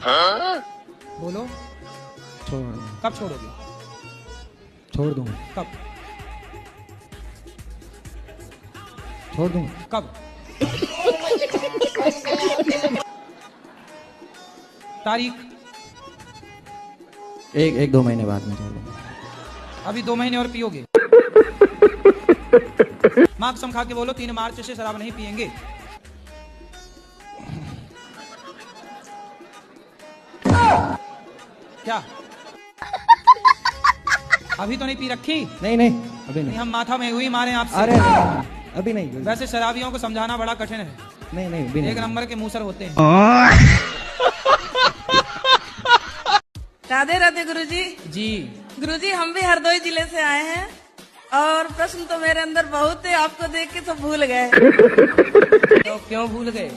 बोलो। छोड़ दूंगा। कब छोड़ोगे? छोड़ दूंगा। कब? छोड़ दूंगा। कब? तारीख? एक 2 महीने बाद में छोड़ दूंगा। अभी 2 महीने और पियोगे? माँ कसम खा के बोलो 3 मार्च से शराब नहीं पिएंगे। क्या अभी तो नहीं पी रखी? नहीं नहीं अभी नहीं, नहीं। हम माथा में हुई मारे आपसे। अरे नहीं, अभी नहीं। वैसे शराबियों को समझाना बड़ा कठिन है। नहीं नहीं अभी नहीं। एक नंबर के मूसर होते हैं। राधे राधे गुरुजी। जी गुरुजी हम भी हरदोई जिले से आए हैं और प्रश्न तो मेरे अंदर बहुत है, आपको देख के सब भूल गए। तो क्यों भूल गए?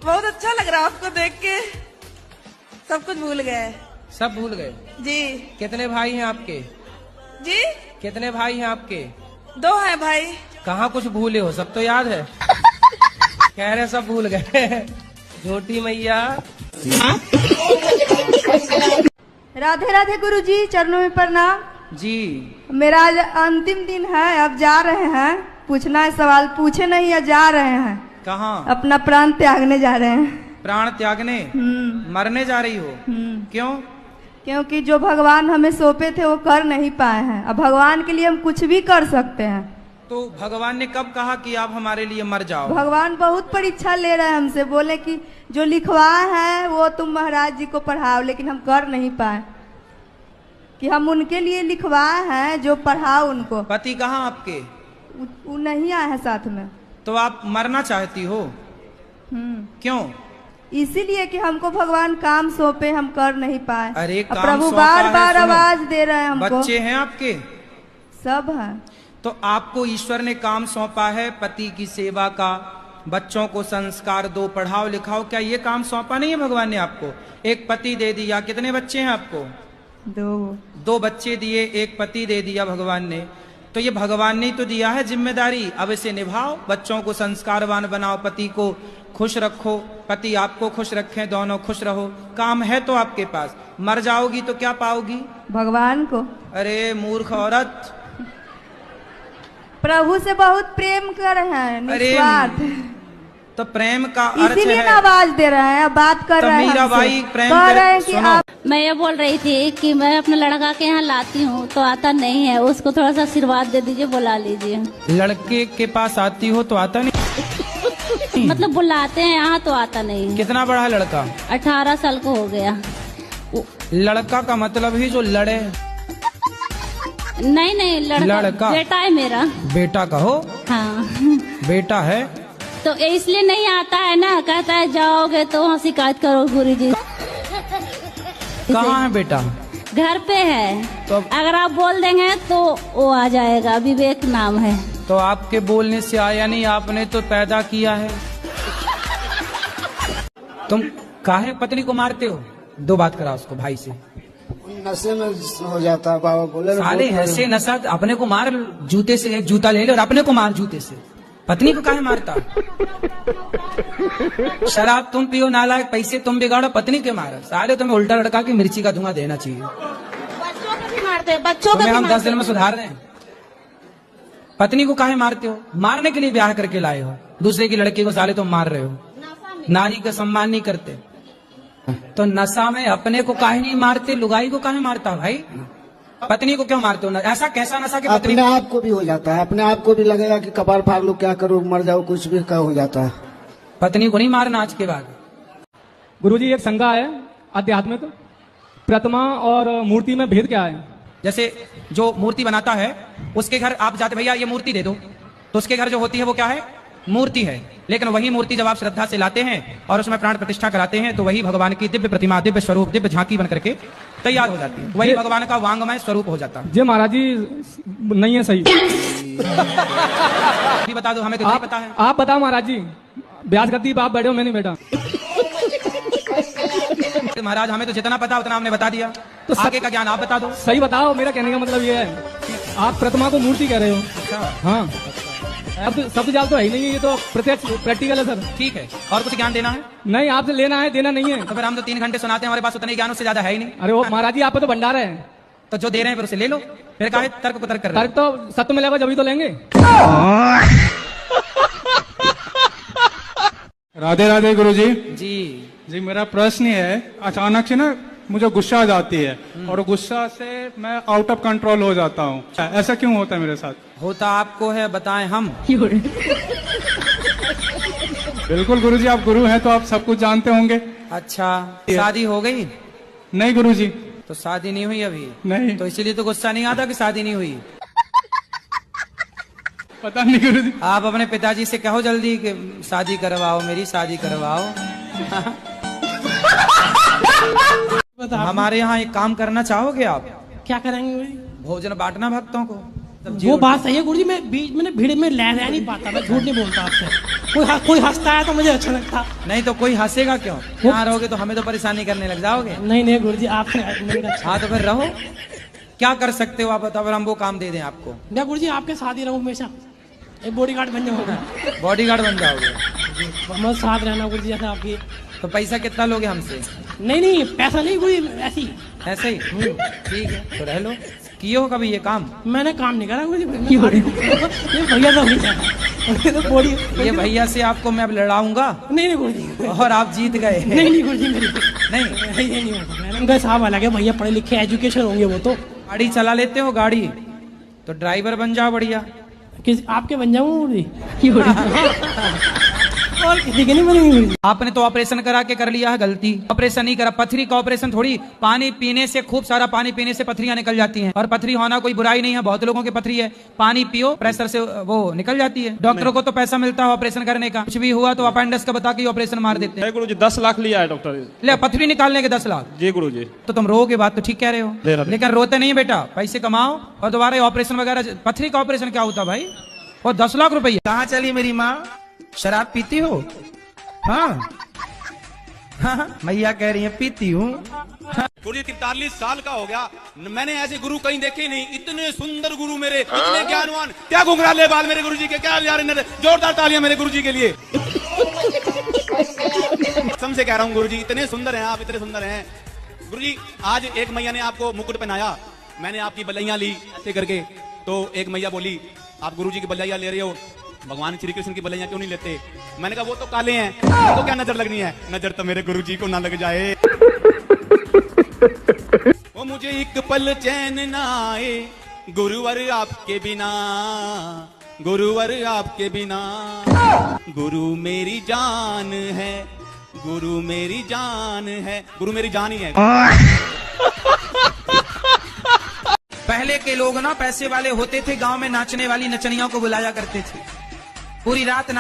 बहुत अच्छा लग रहा है आपको देख के, सब कुछ भूल गए। सब भूल गए? जी कितने भाई हैं आपके? जी कितने भाई हैं आपके? 2 हैं भाई। कहाँ कुछ भूले हो? सब तो याद है। कह रहे सब भूल गए। झूठी मैया। राधे राधे गुरुजी, चरणों में प्रणाम। जी मेरा आज अंतिम दिन है, अब जा रहे हैं। पूछना है सवाल, पूछे नहीं या जा रहे हैं। कहाँ? अपना प्राण त्यागने जा रहे हैं। प्राण त्यागने? मरने जा रही हो? क्यों? क्योंकि जो भगवान हमें सौंपे थे वो कर नहीं पाए हैं। अब भगवान के लिए हम कुछ भी कर सकते हैं। तो भगवान ने कब कहा कि आप हमारे लिए मर जाओ? भगवान बहुत परीक्षा ले रहे हैं हमसे, बोले कि जो लिखवाए हैं वो तुम महाराज जी को पढ़ाओ, लेकिन हम कर नहीं पाए। कि हम उनके लिए लिखवाए हैं, जो पढ़ाओ उनको। पति कहाँ आपके? वो नहीं आए हैं साथ में। तो आप मरना चाहती हो? क्यों? इसीलिए कि हमको भगवान काम सौंपे, हम कर नहीं पाए। अरे अब काम प्रभु सौंपा बार है, बार सुनो। आवाज दे रहे हैं हमको। बच्चे हैं आपके? सब है। तो आपको ईश्वर ने काम सौंपा है पति की सेवा का, बच्चों को संस्कार दो, पढ़ाओ लिखाओ। क्या ये काम सौंपा नहीं है भगवान ने आपको? एक पति दे दिया। कितने बच्चे हैं आपको? 2 बच्चे दिए, एक पति दे दिया भगवान ने। तो ये भगवान ने तो दिया है जिम्मेदारी, अब इसे निभाओ। बच्चों को संस्कारवान बनाओ, पति को खुश रखो, पति आपको खुश रखें, दोनों खुश रहो। काम है तो आपके पास। मर जाओगी तो क्या पाओगी? भगवान को। अरे मूर्ख औरत, प्रभु से बहुत प्रेम कर रहे हैं, निस्वार्थ। तो प्रेम का अर्थ इसीलिए है। ना आवाज दे रहे हैं, बात कर तो रहे हैं मीरा हमसे। बाई प्रेम कह कर- रहे हैं कि सुनो। आप। मैं ये बोल रही थी कि मैं अपने लड़का के यहाँ लाती हूँ तो आता नहीं है, उसको थोड़ा सा आशीर्वाद दे दीजिए, बुला लीजिए। लड़के के पास आती हो तो आता नहीं? मतलब बुलाते हैं यहाँ तो आता नहीं है। कितना बड़ा है लड़का? 18 साल को हो गया। लड़का का मतलब ही जो लड़े। नहीं नहीं, लड़का बेटा है मेरा। बेटा कहो। हाँ बेटा है तो इसलिए नहीं आता है ना, कहता है जाओगे तो वहाँ शिकायत करो गुरुजी। कहाँ है बेटा? घर पे है। तो अगर आप बोल देंगे तो वो आ जाएगा, विवेक नाम है। तो आपके बोलने से आया नहीं, आपने तो पैदा किया है। तुम काहे पत्नी को मारते हो? 2 बात करा उसको भाई से। नशे में हो जाता है बाबा बोले। साले ऐसे नशा, अपने को मार जूते से, एक जूता ले लो और अपने को मार जूते से। पत्नी को काहे मारता? शराब तुम पियो नालायक, पैसे तुम बिगाड़ो, पत्नी के मारो। साले तुम्हें उल्टा लड़का की मिर्ची का धुआं देना चाहिए। बच्चों को भी मारते, बच्चों को तुम्हें भी हम 10 दिन में सुधार रहे हैं। पत्नी को काहे मारते हो? मारने के लिए ब्याह करके लाए हो। दूसरे की लड़की को साले तुम मार रहे हो। नारी का सम्मान नहीं करते। तो नशा में अपने को काहे नहीं मारते? लुगाई को काहे मारता भाई? पत्नी को क्यों मारते हो? ऐसा कैसा नशा कि पत्नी? अपने आप को भी हो जाता है, अपने आप को भी लगेगा कि कपार फाड़ लो, क्या करो, मर जाओ, कुछ भी का हो जाता है। पत्नी को नहीं मारना आज के बाद। गुरुजी एक शंका है आध्यात्मिक, प्रतिमा और मूर्ति में भेद क्या है? जैसे जो मूर्ति बनाता है उसके घर आप जाते, भैया ये मूर्ति दे दो, तो उसके घर जो होती है वो क्या है? मूर्ति है। लेकिन वही मूर्ति जब आप श्रद्धा से लाते हैं और उसमें प्राण प्रतिष्ठा कराते हैं तो वही भगवान की दिव्य प्रतिमा, दिव्य स्वरूप, दिव्य झांकी बन करके तैयार हो जाती है। वही भगवान का वांगमय स्वरूप हो जाता है। जी महाराज जी नहीं है सही। अभी बता दो, हमें तो नहीं पता है। आप बताओ महाराज जी, ब्याज गद्दी आप बैठे हो, मैं नहीं बैठा। महाराज हमें तो जितना पता उतना हमने बता दिया, तो आगे का ज्ञान आप बता दो। सही बताओ, मेरा कहने का मतलब ये है, आप प्रतिमा को मूर्ति कह रहे हो। हाँ शब्द जाल तो है ही नहीं है, ये तो प्रत्यक्ष प्रैक्टिकल है सर। ठीक है, और कुछ ज्ञान देना है नहीं, आपसे लेना है, देना नहीं है। तो फिर हम तो 3 घंटे सुनाते हैं, हमारे पास उतने ज्ञान उससे ज्यादा है ही नहीं। अरे वो महाराज जी, आप पे तो भंडार है। तो जो दे रहे हैं फिर उसे ले लो, फिर काहे तर्क को तर्क कर रहे तर्क तो सत्य मिलेगा जब ही तो लेंगे। राधे राधे गुरुजी। हो? जी जी मेरा प्रश्न ये है, अचानक से ना मुझे गुस्सा आ जाती है और गुस्सा से मैं आउट ऑफ कंट्रोल हो जाता हूँ। ऐसा क्यों होता है मेरे साथ? होता आपको है, बताएं हम। बिल्कुल गुरुजी, आप गुरु हैं तो आप सब कुछ जानते होंगे। अच्छा, शादी हो गई? नहीं गुरुजी। तो शादी नहीं हुई अभी? नहीं। तो इसीलिए तो गुस्सा नहीं आता कि शादी नहीं हुई। पता नहीं गुरुजी। आप अपने पिताजी से कहो जल्दी कि शादी करवाओ, मेरी शादी करवाओ। हमारे यहाँ एक काम करना चाहोगे आप? क्या करेंगे गुरुजी? भोजन बांटना भक्तों को। सब्जी वो रोटी। बात सही है गुरुजी, मैं बीच में ना भीड़ में रह नहीं पाता, मैं झूठ नहीं बोलता आपसे। कोई हंसता है तो मुझे अच्छा लगता। नहीं तो कोई हंसेगा क्यों? यहाँ रहोगे तो हमें तो परेशानी करने लग जाओगे। नहीं गुरुजी, आपसे नहीं अच्छा। हाँ तो फिर रहो, क्या कर सकते हो आप बताओ, फिर हम वो काम दे दें आपको। मैं गुरुजी आपके साथ ही रहूं हमेशा, एक बॉडीगार्ड बन जाऊंगा। बॉडीगार्ड बन जाओगे? मैं साथ रहना गुरुजी जैसे आपकी। तो पैसा कितना लोगे हमसे? नहीं पैसा नहीं गुरुजी, ऐसी ऐसे ही? ठीक है, तो रह लो। किए हो कभी ये काम? मैंने काम नहीं करा गुरुजी। ये भैया तो नहीं बॉडी। ये भैया से आपको मैं अब लड़ाऊंगा नहीं गुरुजी, और आप जीत गए। नहीं गुरुजी, मेरी नहीं ये नहीं होगा। मैंने उनका साहब अलग है, भैया पढ़े लिखे एजुकेशन होंगे वो तो। गाड़ी चला लेते हो गाड़ी? तो ड्राइवर बन जाओ बढ़िया। किस आपके बन जाऊँ गुरुजी? और किसी के नहीं बनेंगे गुरुजी। आपने तो ऑपरेशन करा के कर लिया है गलती। ऑपरेशन नहीं करा, पथरी का ऑपरेशन थोड़ी। पानी पीने से, खूब सारा पानी पीने से पथरियां निकल जाती हैं, और पथरी होना कोई बुराई नहीं है, बहुत लोगों की पथरी है। पानी पियो, प्रेशर से वो निकल जाती है। डॉक्टरों को तो पैसा मिलता है ऑपरेशन करने का, कुछ भी हुआ तो अपेंडिक्स का बता के ऑपरेशन मार देते हैं। गुरुजी 10 लाख लिया है डॉक्टर। ले, पथरी निकालने के 10 लाख? जी गुरुजी। तो तुम रोगे, बात तो ठीक कह रहे हो, लेकिन रोते नहीं बेटा। पैसे कमाओ और दोबारा ऑपरेशन वगैरह। पथरी का ऑपरेशन क्या होता भाई? और 10 लाख रुपए कहाँ चली मेरी माँ? शराब पीती हो? हाँ मैया कह रही है पीती हूँ। गुरुजी 43 साल का हो गया, मैंने ऐसे गुरु कहीं देखे नहीं। इतने सुंदर गुरु मेरे, इतने ज्ञानवान। क्या घुंघराले बाल मेरे गुरुजी के, क्या यार, जोरदार तालियां मेरे गुरुजी के लिए। कसम से कह रहा हूँ गुरुजी, इतने सुंदर हैं आप, इतने सुंदर हैं गुरुजी। आज एक मैया ने आपको मुकुट पहनाया, मैंने आपकी बलैया ली ऐसे करके, तो एक मैया बोली आप गुरुजी की बलैया ले रहे हो, भगवान श्री कृष्ण की बलैया क्यों नहीं लेते? मैंने कहा वो तो काले हैं, तो क्या नजर लगनी है? नजर तो मेरे गुरुजी को ना लग जाए। वो मुझे एक पल चैन ना आए, गुरुवर आपके बिना, गुरुवर आपके बिना। गुरु मेरी जान है, गुरु मेरी जान है, गुरु मेरी जान ही है। पहले के लोग ना पैसे वाले होते थे, गांव में नाचने वाली नचनियों को बुलाया करते थे, पूरी रात